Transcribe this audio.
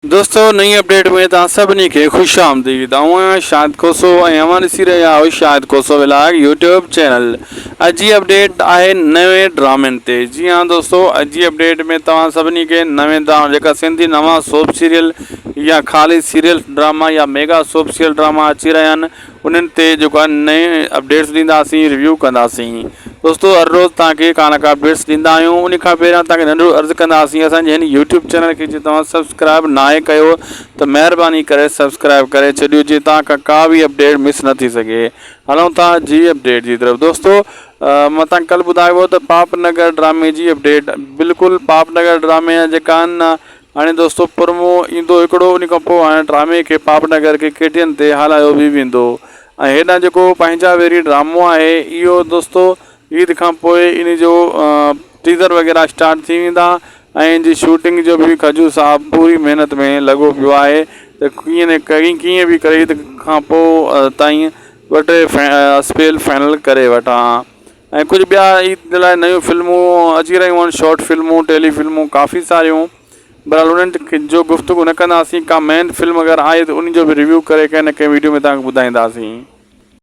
दोस्तों नई अपडेट में तव्हां सभिनी खे ख़ुश आमदीद। आऊं शाहिद कोसो ऐं अवां ॾिसी रहिया आहियो शाहिद कोसो व्लॉग यूट्यूब चैनल। अॼु जी अपडेट आहे नवे ड्रामनि ते। जी हाँ दोस्तों, अॼु जी अपडेट में तव्हां सभिनी खे नवे जेका सिंधी नवां सोप सीरियल या ख़ाली सीरियल ड्रामा या मेगा सोप सीरियल ड्रामा अची रहिया आहिनि, उन्हनि ते जेको आहे नए अपडेट्स ॾींदासीं, रिव्यू कंदासीं। दोस्तों हर रोज़ तव्हांखे का न का अपडेट्स ॾींदा आहियूं। उन खां पहिरियां तव्हांखे नंढिड़ो अर्ज़ु कंदासीं, असांजे हिन यूट्यूब चैनल खे जे तव्हां सब्सक्राइब नाहे कयो त महिरबानी करे सब्सक्राइब करे छॾियो, जीअं तव्हांखां का बि अपडेट मिस न थी सघे। हलूं था जी अपडेट जी तरफ़। दोस्तों मां तव्हांखे कल्ह ॿुधायो हो त पापनगर ड्रामे जी अपडेट, बिल्कुलु पापनगर ड्रामे जा जेका आहिनि हाणे दोस्तों प्रोमो ईंदो हिकिड़ो, उन खां पोइ हाणे ड्रामे खे पापनगर के KTN ते हलायो बि वेंदो। ऐं हेॾां जेको पंहिंजा वेरी ड्रामो आहे, इहो दोस्तों ईद खां पोइ इन जो टीज़र वग़ैरह स्टार्ट थी वेंदा ऐं इन जी शूटिंग जो बि खजू साहब पूरी महिनत में लॻो पियो आहे त कीअं बि करे ईद खां पोइ ताईं ॿ टे स्पेल फाइनल करे वठां। ऐं कुझु ॿिया ईद लाइ नयूं फिल्मूं अची रहियूं आहिनि, शॉर्ट फिल्मूं, टेली फिल्मूं काफ़ी सारियूं। बहरहाल उन्हनि जो गुफ़्तगू न कंदासीं। का मेन फिल्म अगरि आहे त उन जो बि रिव्यू करे कंहिं न कंहिं वीडियो में तव्हांखे ॿुधाईंदासीं।